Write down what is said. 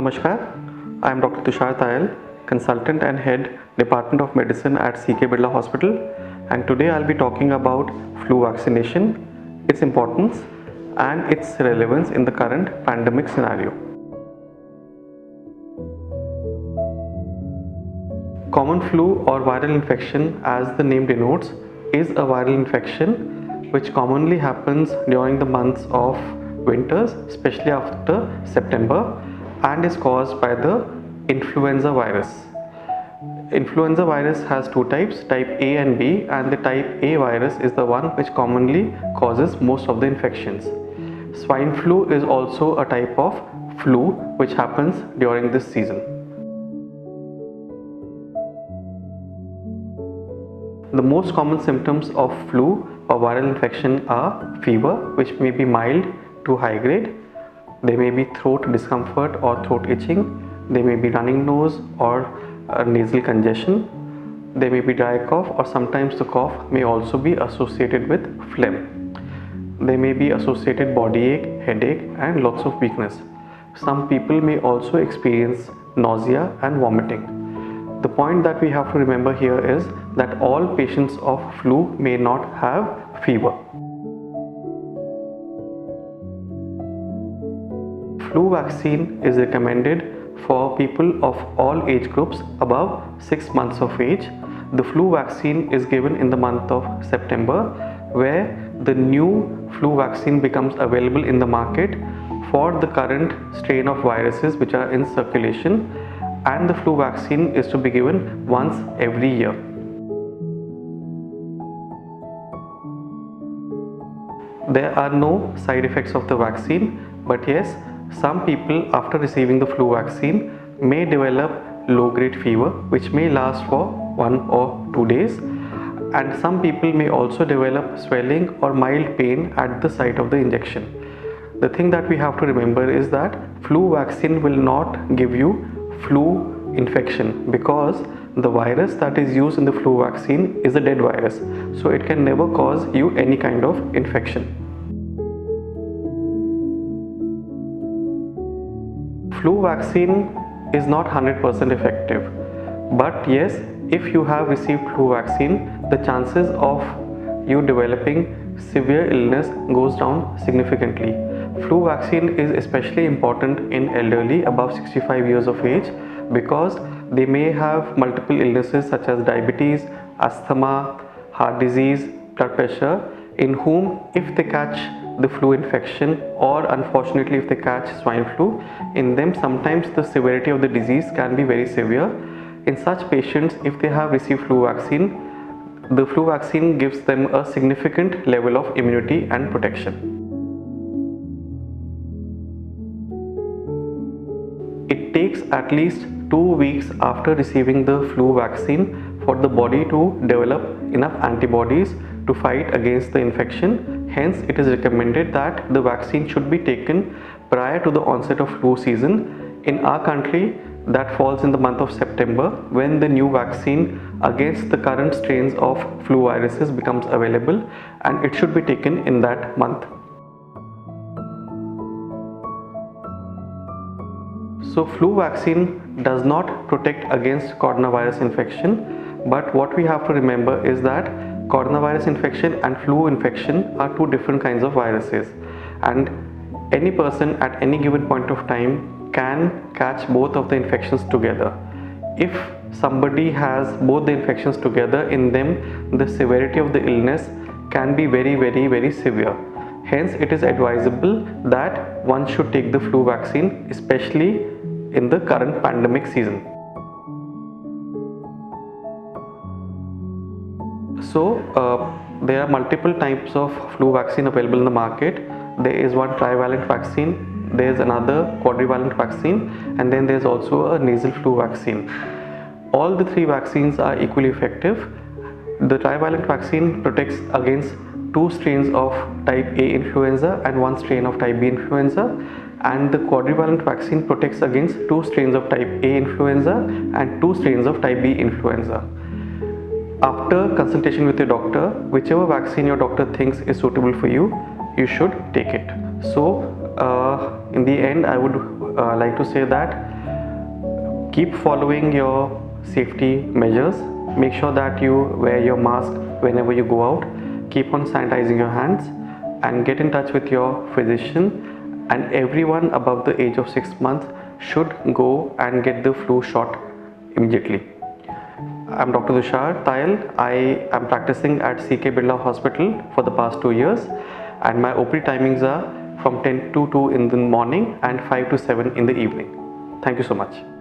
Namaskar, I am Dr. Tushar Tayal, Consultant and Head, Department of Medicine at CK Birla Hospital, and today I'll be talking about flu vaccination, its importance and its relevance in the current pandemic scenario. Common flu or viral infection, as the name denotes, is a viral infection which commonly happens during the months of winters, especially after September, and is caused by the influenza virus. Influenza virus has two types, type A and B, and the type A virus is the one which commonly causes most of the infections. Swine flu is also a type of flu which happens during this season. The most common symptoms of flu or viral infection are fever, which may be mild to high grade. There may be throat discomfort or throat itching. There may be running nose or nasal congestion. There may be dry cough, or sometimes the cough may also be associated with phlegm. There may be associated body ache, headache, and lots of weakness. Some people may also experience nausea and vomiting. The point that we have to remember here is that all patients of flu may not have fever. Flu vaccine is recommended for people of all age groups above 6 months of age. The flu vaccine is given in the month of September, where the new flu vaccine becomes available in the market for the current strain of viruses which are in circulation, and the flu vaccine is to be given once every year. There are no side effects of the vaccine, but yes, some people after receiving the flu vaccine may develop low-grade fever which may last for 1 or 2 days, and some people may also develop swelling or mild pain at the site of the injection. The thing that we have to remember is that flu vaccine will not give you flu infection, because the virus that is used in the flu vaccine is a dead virus, so it can never cause you any kind of infection. Flu vaccine is not 100% effective, but yes, if you have received flu vaccine, the chances of you developing severe illness goes down significantly. Flu vaccine is especially important in elderly above 65 years of age, because they may have multiple illnesses such as diabetes, asthma, heart disease, blood pressure, in whom if they catch the flu infection, or unfortunately if they catch swine flu, in them sometimes the severity of the disease can be very severe. In such patients, if they have received flu vaccine, the flu vaccine gives them a significant level of immunity and protection. It takes at least 2 weeks after receiving the flu vaccine for the body to develop enough antibodies to fight against the infection. Hence, it is recommended that the vaccine should be taken prior to the onset of flu season. In our country, that falls in the month of September, when the new vaccine against the current strains of flu viruses becomes available, and it should be taken in that month. So flu vaccine does not protect against coronavirus infection, but what we have to remember is that coronavirus infection and flu infection are two different kinds of viruses, and any person at any given point of time can catch both of the infections together. If somebody has both the infections together in them, the severity of the illness can be very severe. Hence, it is advisable that one should take the flu vaccine, especially in the current pandemic season. So there are multiple types of flu vaccine available in the market. There is one trivalent vaccine, there is another quadrivalent vaccine, and then there is also a nasal flu vaccine. All the three vaccines are equally effective. The trivalent vaccine protects against 2 strains of type A influenza and 1 strain of type B influenza, and the quadrivalent vaccine protects against 2 strains of type A influenza and 2 strains of type B influenza. After consultation with your doctor, whichever vaccine your doctor thinks is suitable for you, you should take it. So In the end, I would like to say that keep following your safety measures. Make sure that you wear your mask whenever you go out. Keep on sanitizing your hands and get in touch with your physician. And everyone above the age of 6 months should go and get the flu shot immediately. I'm Dr. Tushar Tayal. I am practicing at CK Birla Hospital for the past 2 years, and my OPD timings are from 10 to 2 in the morning and 5 to 7 in the evening. Thank you so much.